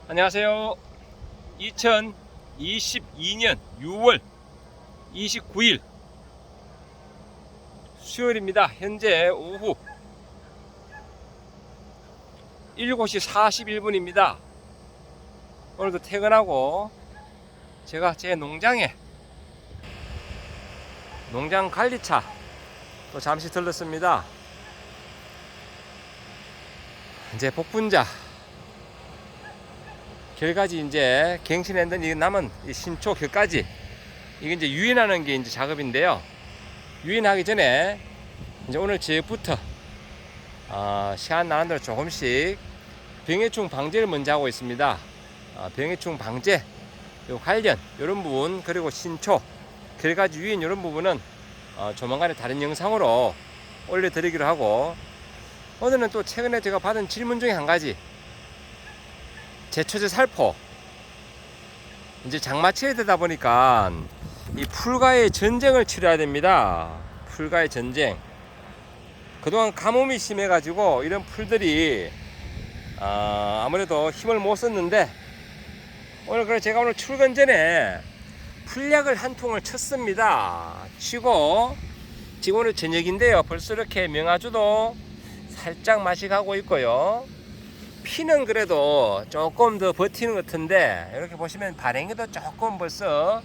안녕하세요. 2022년 6월 29일 수요일입니다. 현재 오후 7시 41분입니다. 오늘도 퇴근하고 제가 제 농장 관리차 또 잠시 들렀습니다. 이제 복분자 결까지 이제 갱신했던 이 남은 이 신초 결까지 이게 이제 유인하는 게 이제 작업인데요. 유인하기 전에 이제 오늘 저녁부터 시간 나는 대로 조금씩 병해충 방제를 먼저 하고 있습니다. 병해충 방제 요 관련 이런 부분 그리고 신초 결까지 유인 이런 부분은 조만간에 다른 영상으로 올려드리기로 하고, 오늘은 또 최근에 제가 받은 질문 중에 한 가지, 제초제 살포 이제 장마철이 되다 보니까 이 풀과의 전쟁을 치러야 됩니다. 풀과의 전쟁. 그동안 가뭄이 심해 가지고 이런 풀들이 아무래도 힘을 못 썼는데, 그래서 제가 오늘 출근 전에 풀약을 한 통을 쳤습니다. 치고 지금 오늘 저녁인데요, 벌써 이렇게 명아주도 살짝 맛이 가고 있고요. 피는 그래도 조금 더 버티는 것 같은데, 이렇게 보시면 발행에도 조금 벌써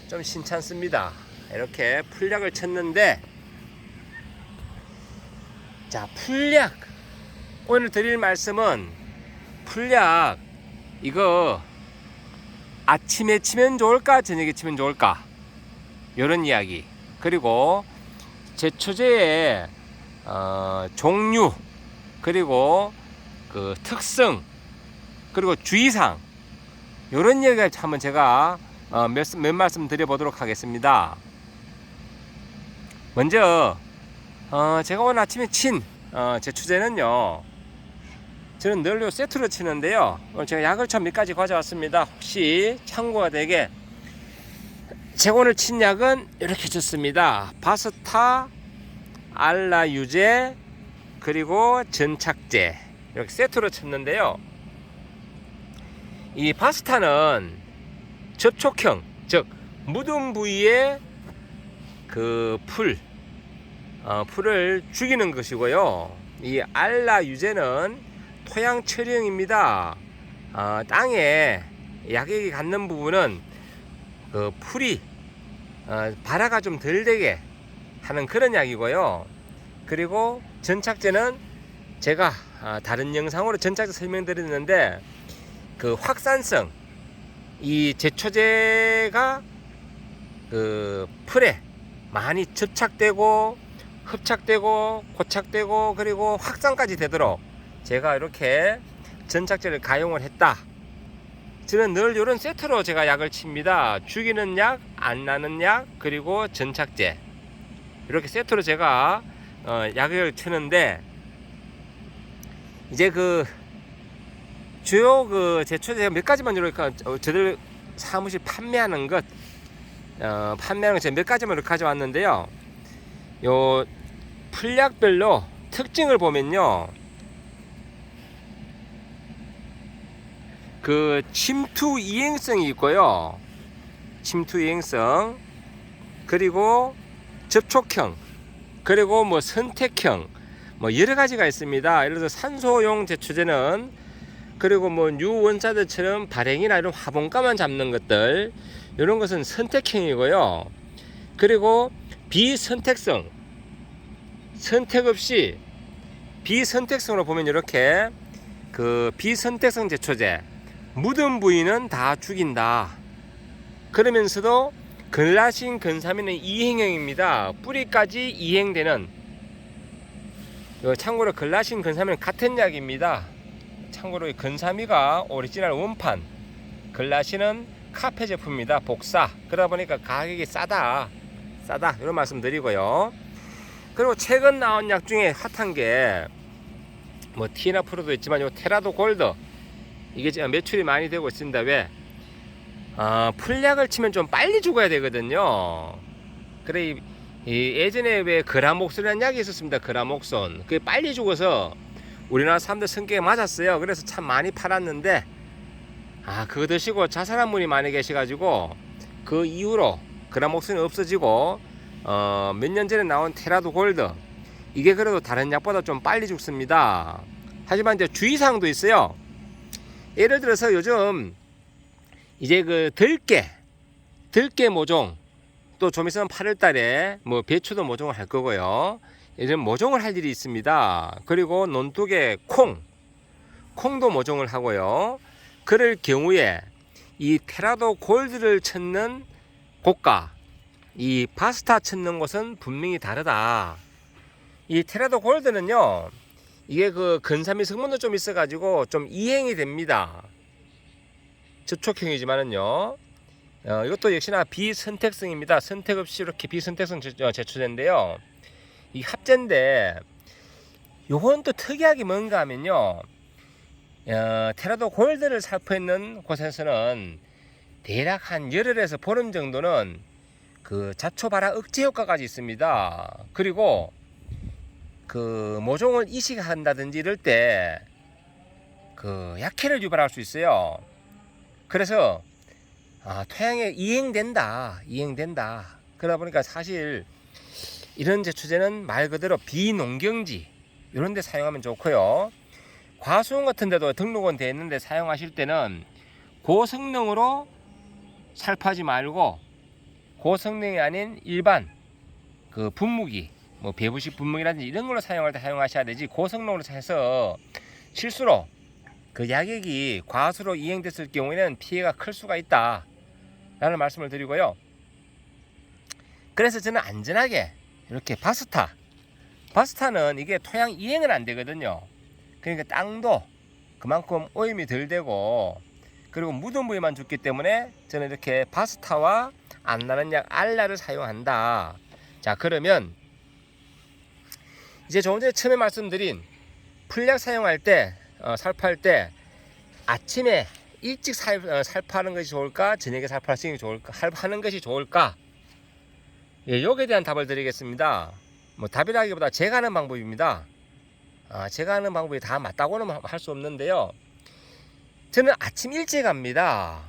좀 신찮습니다. 이렇게 풀약을 쳤는데, 자, 풀약 오늘 드릴 말씀은, 풀약 이거 아침에 치면 좋을까 저녁에 치면 좋을까 이런 이야기, 그리고 제초제의 종류, 그리고 그 특성, 그리고 주의사항, 이런 얘기를 한번 제가 몇 말씀 드려보도록 하겠습니다. 먼저 제가 오늘 아침에 친 제초제는요, 저는 늘 요 세트로 치는데요, 오늘 제가 약을 좀 몇 가지 가져왔습니다. 혹시 참고가 되게. 제가 오늘 친 약은 이렇게 쳤습니다. 바스타, 알라유제, 그리고 전착제, 이렇게 세트로 쳤는데요, 이 바스타는 접촉형, 즉 묻은 부위에 그 풀을 죽이는 것이고요. 이 알라유제는 토양 처리형입니다. 땅에 약액이 갖는 부분은 그 풀이 발화가 좀 덜 되게 하는 그런 약이고요. 그리고 전착제는 제가 다른 영상으로 전착제 설명드렸는데, 그 확산성, 이 제초제가 그 풀에 많이 접착되고 흡착되고 고착되고 그리고 확산까지 되도록 제가 이렇게 전착제를 가용을 했다. 저는 늘 이런 세트로 제가 약을 칩니다. 죽이는 약, 안 나는 약, 그리고 전착제, 이렇게 세트로 제가 약을 치는데, 이제 그 주요 그 제초제 몇 가지만 이렇게 저들 사무실 판매하는 것 제가 몇 가지만 이렇게 가져왔는데요. 요 풀약별로 특징을 보면요, 그 침투 이행성이 있고요. 침투 이행성, 그리고 접촉형, 그리고 뭐 선택형, 뭐 여러 가지가 있습니다. 예를 들어서 산소용 제초제는, 그리고 뭐 유원자들처럼 발행이나 이런 화분가만 잡는 것들, 이런 것은 선택형이고요. 그리고 비선택성, 선택 없이 비선택성으로 보면 이렇게 그 비선택성 제초제, 묻은 부위는 다 죽인다. 그러면서도 글라신 근사미는 이행형입니다. 뿌리까지 이행되는. 참고로 글라신 근사미는 같은 약입니다. 참고로 근사미가 오리지널 원판, 글라신은 카페 제품입니다. 복사. 그러다 보니까 가격이 싸다 이런 말씀 드리고요. 그리고 최근 나온 약 중에 핫한 게 뭐 티나 프로도 있지만 요 테라도 골드, 이게 지금 매출이 많이 되고 있습니다. 왜? 풀약을 치면 좀 빨리 죽어야 되거든요. 그래, 예전에 왜 그라목손이라는 약이 있었습니다. 그라목손. 그게 빨리 죽어서 우리나라 사람들 성격에 맞았어요. 그래서 참 많이 팔았는데, 그거 드시고 자살한 분이 많이 계셔가지고 그 이후로 그라목슨이 없어지고 몇 년 전에 나온 테라도 골드, 이게 그래도 다른 약보다 좀 빨리 죽습니다. 하지만 이제 주의사항도 있어요. 예를 들어서 요즘 이제 그 들깨 모종, 또 좀 있으면 8월 달에 뭐 배추도 모종을 할 거고요. 이런 모종을 할 일이 있습니다. 그리고 논두개 콩도 모종을 하고요. 그럴 경우에 이 테라도 골드를 찾는 곳과 이 바스타 찾는 곳은 분명히 다르다. 이 테라도 골드는요, 이게 그 근사미 성분도 좀 있어 가지고 좀 이행이 됩니다. 접촉형이지만은요, 이것도 역시나 비선택성입니다. 선택 없이 이렇게 비선택성 제출된데요, 이 합제인데 요건 또 특이하게 뭔가 하면요, 테라도 골드를 살포했는 곳에서는 대략 한 열흘에서 보름 정도는 그 잡초 발화 억제 효과까지 있습니다. 그리고 그 모종을 이식한다든지 이럴 때 그 약해를 유발할 수 있어요. 그래서 토양에 이행된다. 그러다 보니까 사실 이런 제초제는 말 그대로 비농경지 이런 데 사용하면 좋고요. 과수원 같은 데도 등록은 되어 있는데 사용하실 때는 고성능으로 살포하지 말고 고성능이 아닌 일반 그 분무기, 뭐 배부식 분무기라든지 이런 걸로 사용할 때 사용하셔야 되지, 고성능으로 해서 실수로 그 약액이 과수로 이행됐을 경우에는 피해가 클 수가 있다 라는 말씀을 드리고요. 그래서 저는 안전하게 이렇게 바스타는 이게 토양 이행은 안 되거든요. 그러니까 땅도 그만큼 오염이 덜 되고, 그리고 묻은 부위만 죽기 때문에 저는 이렇게 바스타와 안 나는 약 알라를 사용한다. 자, 그러면 이제 조금 전에 처음에 말씀드린 풀약 사용할 때, 살포할 때 아침에 일찍 살포하는 것이 좋을까, 저녁에 살포하는 것이 좋을까? 예, 여기에 대한 답을 드리겠습니다. 뭐 답이라기보다 제가 하는 방법입니다. 제가 하는 방법이 다 맞다고는 할 수 없는데요, 저는 아침 일찍 합니다.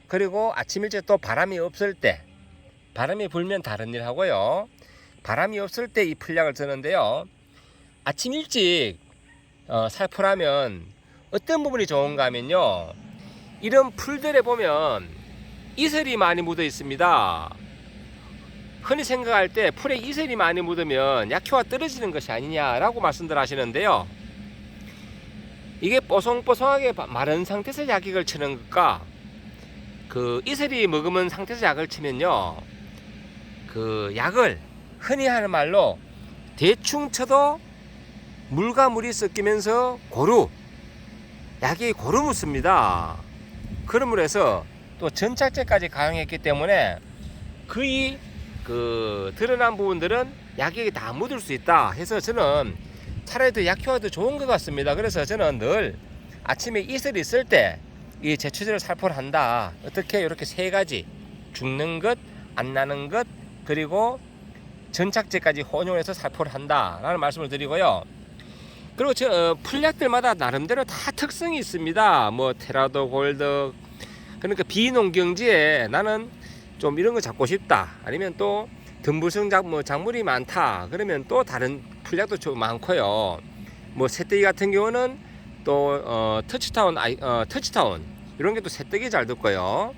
그리고 아침 일찍 또 바람이 없을 때, 바람이 불면 다른 일 하고요, 바람이 없을 때 이 풀약을 쓰는데요, 아침 일찍 살포를 하면 어떤 부분이 좋은가 하면요, 이런 풀들에 보면 이슬이 많이 묻어 있습니다. 흔히 생각할 때 풀에 이슬이 많이 묻으면 약효가 떨어지는 것이 아니냐라고 말씀들 하시는데요, 이게 뽀송뽀송하게 마른 상태에서 약액을 치는 것과 그 이슬이 머금은 상태에서 약을 치면요, 그 약을 흔히 하는 말로 대충 쳐도 물과 물이 섞이면서 약이 고루 묻습니다. 그러므로 해서 또 전착제까지 가용했기 때문에 거의 그 드러난 부분들은 약액이 다 묻을 수 있다 해서 저는 차라리 더 약효가 더 좋은 것 같습니다. 그래서 저는 늘 아침에 이슬이 있을 때 이 제초제를 살포를 한다. 어떻게? 이렇게 세 가지, 죽는 것, 안 나는 것, 그리고 전착제까지 혼용해서 살포를 한다 라는 말씀을 드리고요. 그리고 풀약들마다 나름대로 다 특성이 있습니다. 뭐 테라도 골드, 그러니까 비농경지에 나는 좀 이런 거 잡고 싶다, 아니면 또 덤불성 작물이 많다, 그러면 또 다른 풀약도 좀 많고요. 뭐 새떼기 같은 경우는 또 터치타운 이런 게 또 새떼기 잘 듣고요.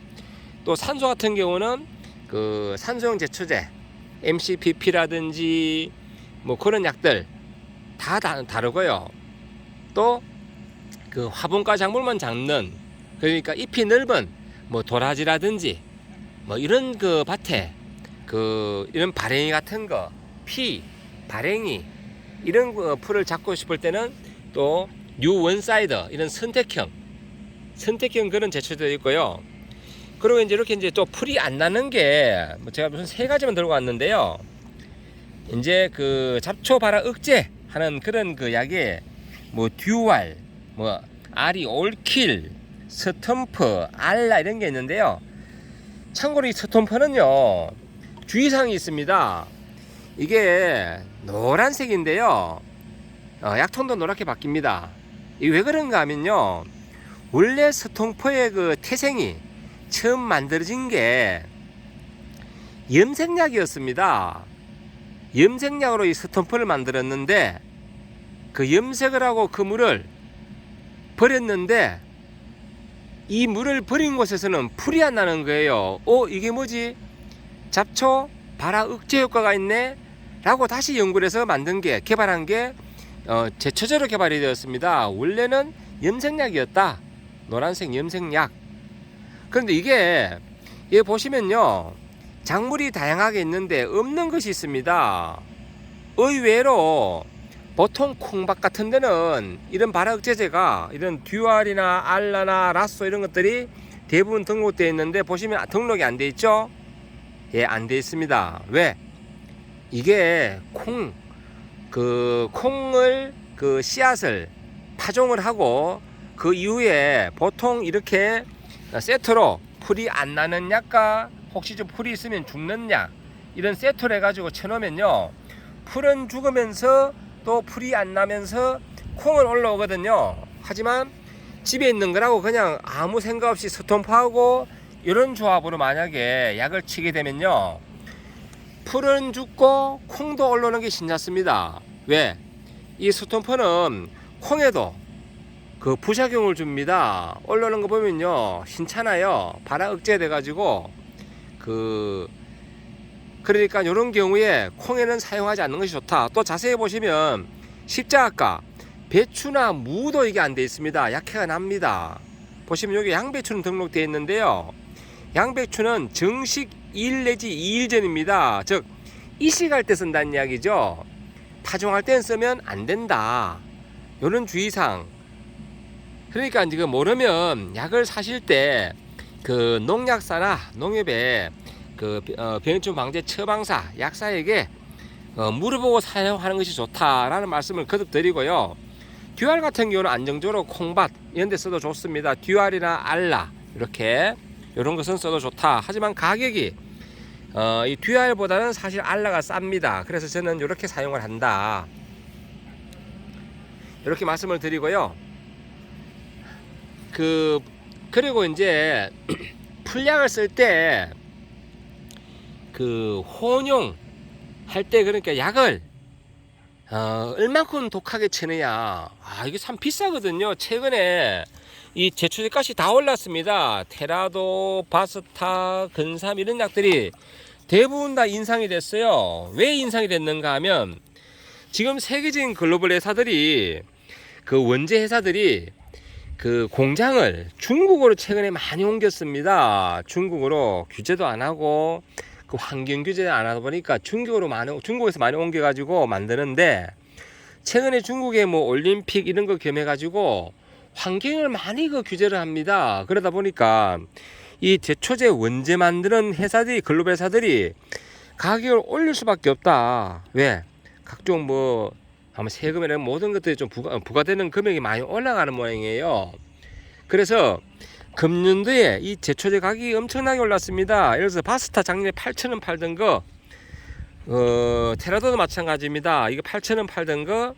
또 산소 같은 경우는 그 산소형 제초제 MCPP라든지 뭐 그런 약들 다 다르고요. 또 그 화분과 작물만 잡는, 그러니까 잎이 넓은 뭐 도라지라든지 뭐 이런 그 밭에 그 이런 발행이 같은 거, 발행이 이런 풀을 잡고 싶을 때는 또 뉴 원사이드 이런 선택형 그런 제초제도 있고요. 그리고 이제 이렇게 이제 또 풀이 안 나는 게 뭐 제가 무슨 세 가지만 들고 왔는데요, 이제 그 잡초 발화 억제 하는 그런 그 약에 뭐 듀알, 뭐 아리 올킬, 스톰프, 알라 이런 게 있는데요. 참고로 이 스톰프는요, 주의사항이 있습니다. 이게 노란색인데요, 약통도 노랗게 바뀝니다. 이게 왜 그런가 하면요, 원래 스톰퍼의 그 태생이 처음 만들어진 게 염색약이었습니다. 염색약으로 이 스톰퍼를 만들었는데 그 염색을 하고 그 물을 버렸는데 이 물을 버린 곳에서는 풀이 안 나는 거예요. 이게 뭐지? 잡초 발화 억제 효과가 있네? 라고 다시 연구를 해서 만든 게, 개발한 게 제초제로 개발이 되었습니다. 원래는 염색약이었다. 노란색 염색약. 그런데 이게 여기 보시면요, 작물이 다양하게 있는데 없는 것이 있습니다. 의외로 보통 콩밭 같은 데는 이런 발화 억제제가, 이런 듀알이나 알라나 라쏘 이런 것들이 대부분 등록되어 있는데, 보시면 등록이 안 돼 있죠? 예, 안 돼 있습니다. 왜? 이게 콩을 그 씨앗을 파종을 하고 그 이후에 보통 이렇게 세트로 풀이 안 나는 약과 혹시 좀 풀이 있으면 죽는 약, 이런 세트를 해가지고 쳐놓으면요, 풀은 죽으면서 또 풀이 안 나면서 콩은 올라오거든요. 하지만 집에 있는 거라고 그냥 아무 생각 없이 스톰프하고 이런 조합으로 만약에 약을 치게 되면요, 풀은 죽고 콩도 올라오는 게 신났습니다. 왜? 이 스톰퍼는 콩에도 그 부작용을 줍니다. 올라오는 거 보면요, 신찮아요. 발화 억제돼 가지고 그러니까 이런 경우에 콩에는 사용하지 않는 것이 좋다. 또 자세히 보시면 십자가 배추나 무도 이게 안 돼 있습니다. 약해가 납니다. 보시면 여기 양배추는 등록되어 있는데요, 양배추는 정식 1 내지 2일 전입니다. 즉 이식할 때 쓴다는 이야기죠. 파종할 땐 쓰면 안 된다. 이런 주의사항. 그러니까 지금 모르면 약을 사실 때 그 농약사나 농협에 그 병충 방제 처방사 약사에게 물어보고 사용하는 것이 좋다라는 말씀을 거듭 드리고요. 듀알 같은 경우는 안정적으로 콩밭 이런 데 써도 좋습니다. 듀알이나 알라 이렇게 이런 것은 써도 좋다. 하지만 가격이 이 듀알보다는 사실 알라가 쌉니다. 그래서 저는 이렇게 사용을 한다, 이렇게 말씀을 드리고요. 그리고 이제 풀약을 쓸 때 그 혼용 할 때, 그러니까 약을 얼만큼 독하게 치느냐, 이게 참 비싸거든요. 최근에 이 제초제 값이 다 올랐습니다. 테라도, 바스타, 근삼 이런 약들이 대부분 다 인상이 됐어요. 왜 인상이 됐는가 하면 지금 세계적인 글로벌 회사들이, 그 원재 회사들이 그 공장을 중국으로 최근에 많이 옮겼습니다. 중국으로 규제도 안 하고 그 환경 규제 안 하다 보니까 중국에서 많이 옮겨가지고 만드는데, 최근에 중국의 뭐 올림픽 이런 거 겸해가지고 환경을 많이 그 규제를 합니다. 그러다 보니까 이 제초제 원재 만드는 회사들이, 글로벌 회사들이 가격을 올릴 수밖에 없다. 왜? 각종 아마 세금이나 모든 것들이 좀 부과되는 금액이 많이 올라가는 모양이에요. 그래서 금년도에 이 제초제 가격이 엄청나게 올랐습니다. 예를 들어서 바스타 작년에 8,000원 팔던 거, 테라도도 마찬가지입니다. 이거 8,000원 팔던 거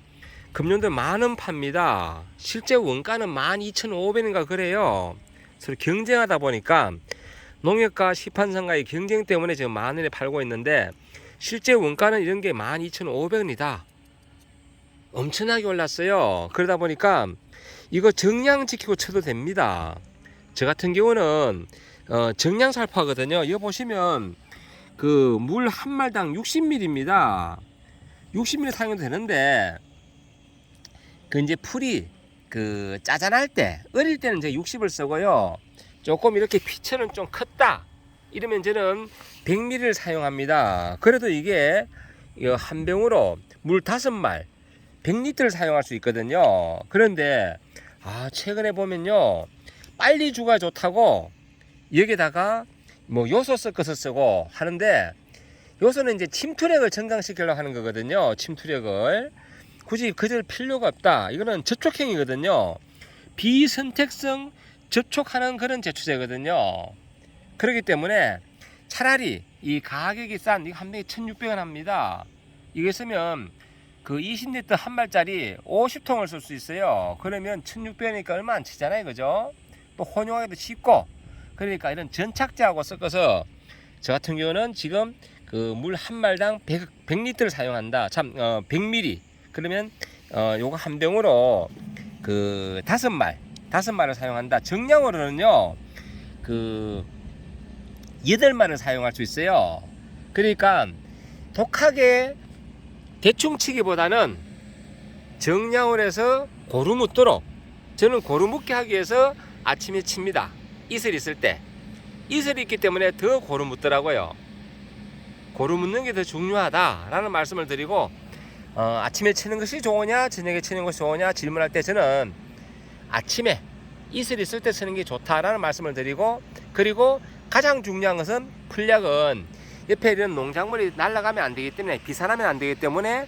금년도에 10,000원 팝니다. 실제 원가는 12,500원인가 그래요. 서로 경쟁하다 보니까 농협과 시판상과의 경쟁 때문에 지금 10,000원에 팔고 있는데, 실제 원가는 이런 게 12,500원이다. 엄청나게 올랐어요. 그러다 보니까 이거 정량 지키고 쳐도 됩니다. 저 같은 경우는 정량 살포하거든요. 이거 보시면 그 물 한 말당 60ml입니다. 60ml 사용도 되는데, 그 이제 풀이 그 짜잔할 때, 어릴 때는 제가 60을 쓰고요. 조금 이렇게 피처는 좀 컸다 이러면 저는 100ml를 사용합니다. 그래도 이게 한 병으로 물 5말 100리터를 사용할 수 있거든요. 그런데 최근에 보면요, 빨리 죽어야 좋다고 여기다가 뭐 요소 섞어서 쓰고 하는데, 요소는 이제 침투력을 증강시키려고 하는 거거든요. 침투력을 굳이 그럴 필요가 없다. 이거는 접촉행위거든요. 비선택성 접촉하는 그런 제초제거든요. 그렇기 때문에 차라리 이 가격이 싼 이거 한 병에 1,600원 합니다. 이거 쓰면 그 20리터 한 말짜리 50통을 쓸 수 있어요. 그러면 1,600원이니까 얼마 안 치잖아요, 그죠? 또 혼용하기도 쉽고, 그러니까 이런 전착제하고 섞어서 저 같은 경우는 지금 그 물 한 말당 100리터를 사용한다. 참 100ml. 그러면 요거 한 병으로 그 5말을 사용한다. 정량으로는요 그 8말을 사용할 수 있어요. 그러니까 독하게 대충 치기보다는 정량을 해서 고루 묻도록, 저는 고루 묻게 하기 위해서 아침에 칩니다. 이슬 있을 때. 이슬이 있기 때문에 더 고루 묻더라고요. 고루 묻는 게 더 중요하다라는 말씀을 드리고, 아침에 치는 것이 좋으냐 저녁에 치는 것이 좋으냐 질문할 때 저는 아침에 이슬 있을 때 쓰는 게 좋다라는 말씀을 드리고, 그리고 가장 중요한 것은 풀약은 옆에 이런 농작물이 날아가면 안 되기 때문에, 비산하면 안 되기 때문에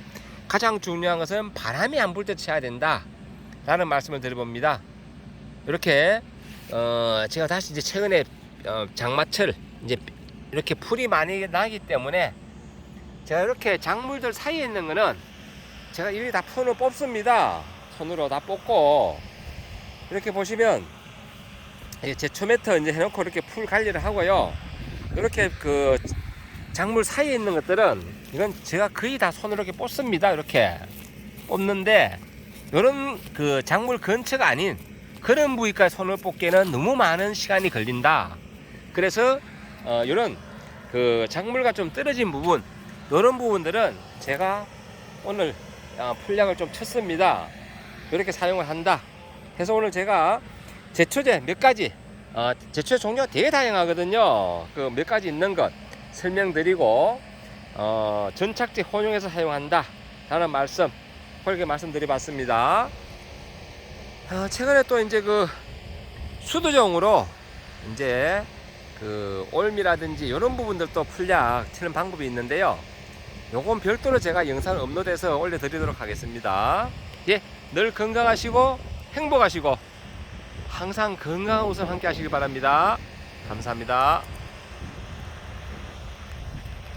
가장 중요한 것은 바람이 안 불 때 쳐야 된다 라는 말씀을 드려봅니다. 이렇게 제가 다시 이제 최근에 장마철 이제 이렇게 풀이 많이 나기 때문에 제가 이렇게 작물들 사이에 있는 거는 제가 이리 다 손으로 뽑습니다. 손으로 다 뽑고, 이렇게 보시면 제초매트 이제 해놓고 이렇게 풀 관리를 하고요. 이렇게 그 작물 사이에 있는 것들은 이건 제가 거의 다 손으로 이렇게 뽑습니다. 이렇게 뽑는데, 이런 그 작물 근처가 아닌 그런 부위까지 손을 뽑기에는 너무 많은 시간이 걸린다. 그래서 이런 그 작물과 좀 떨어진 부분, 이런 부분들은 제가 오늘 풀약을 좀 쳤습니다. 이렇게 사용을 한다. 그래서 오늘 제가 제초제 몇 가지, 제초제 종류가 되게 다양하거든요. 그 몇 가지 있는 것 설명드리고, 전착제 혼용해서 사용한다 라는 말씀, 그렇게 말씀드려봤습니다. 최근에 또 이제 그 수도종으로 이제 그 올미라든지 이런 부분들도 풀약 치는 방법이 있는데요. 요건 별도로 제가 영상을 업로드해서 올려드리도록 하겠습니다. 예, 늘 건강하시고 행복하시고 항상 건강한 웃음 함께 하시길 바랍니다. 감사합니다.